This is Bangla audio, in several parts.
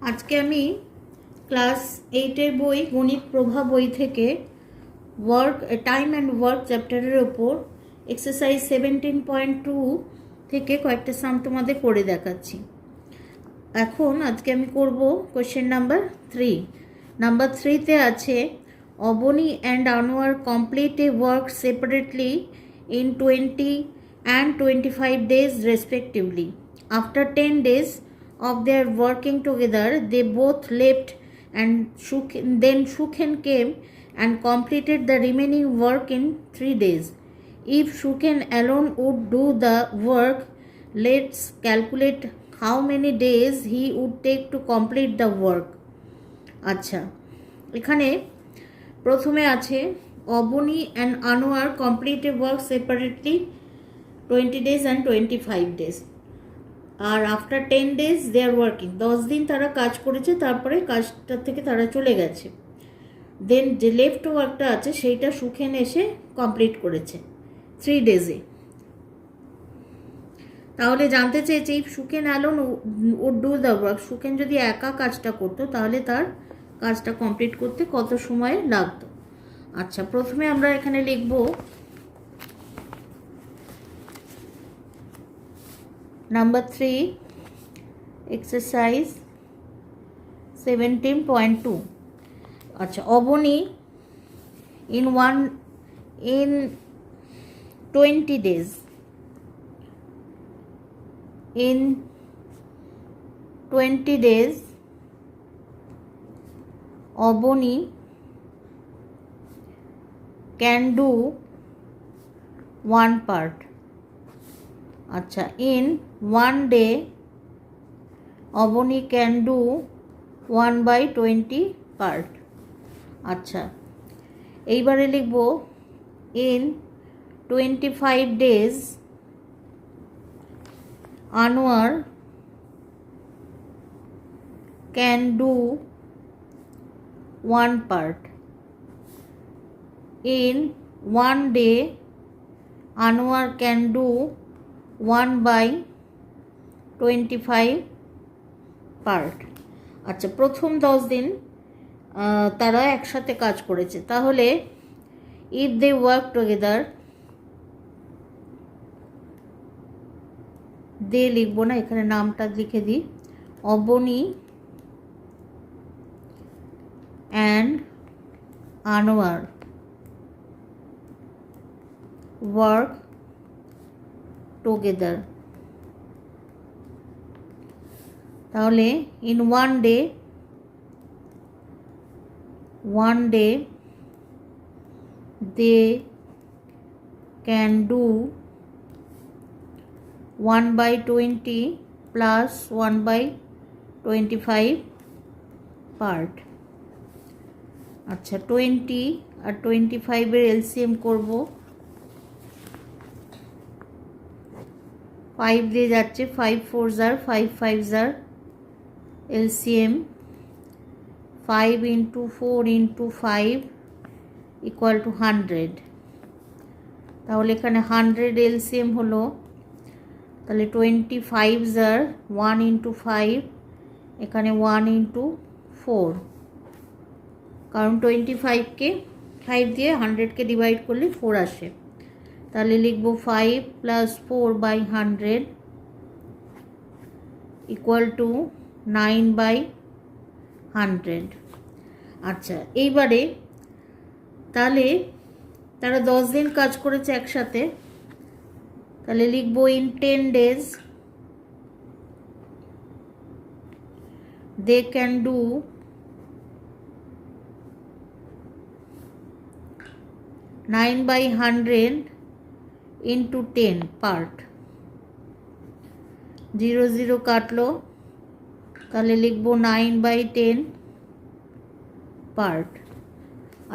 আজকে আমি ক্লাস 8-এর বই গণিত প্রভা বই থেকে টাইম অ্যান্ড ওয়ার্ক চ্যাপ্টারের ওপর এক্সারসাইজ 17.2 থেকে কয়েকটা সাম তোমাদের করে দেখাচ্ছি। এখন আজকে আমি করব কোয়েশ্চেন নাম্বার 3। নাম্বার 3-তে আছে Abani and Anwar complete a work separately in 20 and 25 days respectively. After 10 days of their working together, they both left and then Shukhen came and completed the remaining work in 3 days. If Shukhen alone would do the work, let's calculate how many days he would take to complete the work. আচ্ছা, এখানে প্রথমে আছে Abani and Anwar complete a work separately 20 days and 25 days, আর after 10 days they are working. 10 দিন তারা কাজ করেছে, তারপরে কাজটা থেকে তারা চলে গেছে। দেন যে লেফট ওয়ার্কটা আছে সেইটা সুখেন এসে কমপ্লিট করেছে 3 days-এ। তাহলে জানতে চেয়েছে if Sukhen alone would do the work, Sukhen যদি একা কাজটা করতো তাহলে তার কাজটা কমপ্লিট করতে কত সময় লাগতো। আচ্ছা, প্রথমে আমরা এখানে লিখব নাম্বার 3 এক্সারসাইজ 17.2। আচ্ছা, Abani in 20 days, in 20 days Abani can do one part. আচ্ছা, in 1 day Abani can do 1/20 part. আচ্ছা, এইবারে লিখব in 25 days Anwar can do 1 part. In 1 day Anwar can do 1/25 part. আচ্ছা, প্রথম 10 দিন তারা একসাথে কাজ করেছে, তাহলে if they work together, they লিখবো না, এখানে নামটা লিখে দিই, Abani and Anwar work together, তাহলে in 1 day they can do 1/20 plus 1/25 part. আচ্ছা, 20 আর 25-এর এলসিএম করব। 5 দিয়ে যাচ্ছে, 5 4s are 5 5s are LCM 5 into 4 into 5 equal to 100। তাহলে এখানে 100 LCM হলো, তাহলে 25s are 1 into 5, এখানে 1 into 4, কারণ 25কে 5 দিয়ে 100কে ডিভাইড করলে 4 আসে। তাহলে লিখব 5 plus 4/100 equal to 9/100। আচ্ছা, এইবারে তাহলে তারা 10 দিন কাজ করেছে একসাথে, তাহলে লিখব in 10 days they can do 9/100 into 10 part। 0 0 কাটলো, তাহলে লিখব 9/10 part।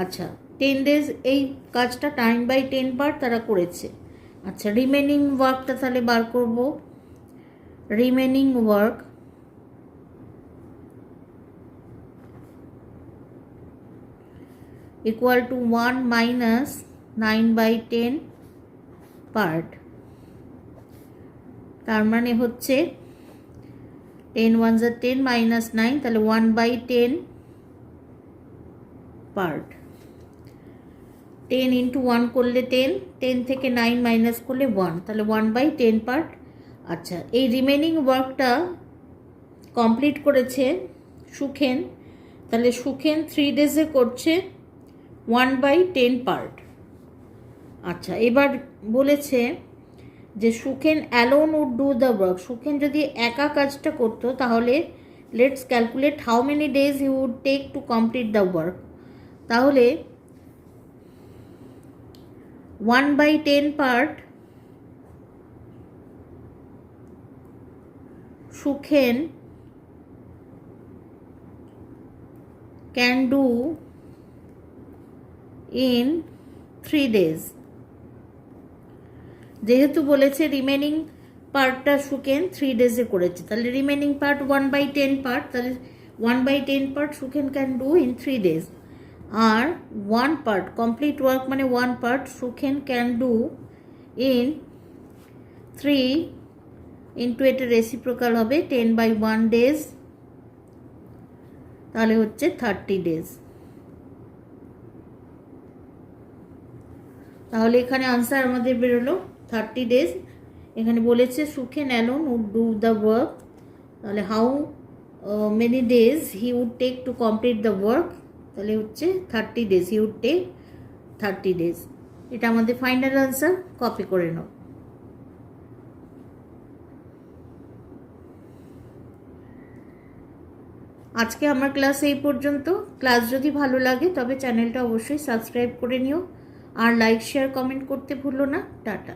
আচ্ছা, 10 days এই কাজটা 9/10 part তারা করেছে। আচ্ছা, রিমেনিং ওয়ার্কটা তাহলে বার করব। Remaining work equal to 1 minus 9/10 part। তার মানে হচ্ছে 10 1 = 10 minus 9, তাহলে 1/10 পার্ট। 10 into 1 করলে 10, 10 থেকে 9 মাইনাস করলে 1, তাহলে 1/10 পার্ট। আচ্ছা, এই রিমেনিং ওয়ার্কটা কমপ্লিট করেছে সুখেন, তাহলে সুখেন 3 ডেজে করছে 1/10 পার্ট। আচ্ছা, এবার বলেছে যে Sukhen alone would do the work. Sukhen যদি একা কাজটা করতো তাহলে let's calculate how many days he would take to complete the work. তাহলে 1/10 part Sukhen can do in 3 days. যেহেতু বলেছে রিমেনিং পার্টটা সুখেন 3 ডেজে করেছে, তাহলে রিমেনিং পার্ট 1/10 পার্ট, তাহলে 1/10 part Sukhen can do in 3 days. আর 1 পার্ট কমপ্লিট ওয়ার্ক মানে 1 part Sukhen can do in 3 into এটা রেসিপ্রোকাল হবে 10/1 ডেজ, তাহলে হচ্ছে 30 ডেজ। তাহলে এখানে আনসার আমাদের বেরোলো 30 ডেজ। এখানে বলেছে Sukhen alone would do the work, তাহলে how many days he would take to complete the work, তাহলে হচ্ছে 30 days, he would take 30 days. এটা আমাদের ফাইনাল আনসার, কপি করে নাও। আজকে আমার ক্লাস এই পর্যন্ত। ক্লাস যদি ভালো লাগে তবে চ্যানেলটা অবশ্যই সাবস্ক্রাইব করে নিও, আর লাইক শেয়ার কমেন্ট করতে ভুলো না। টাটা।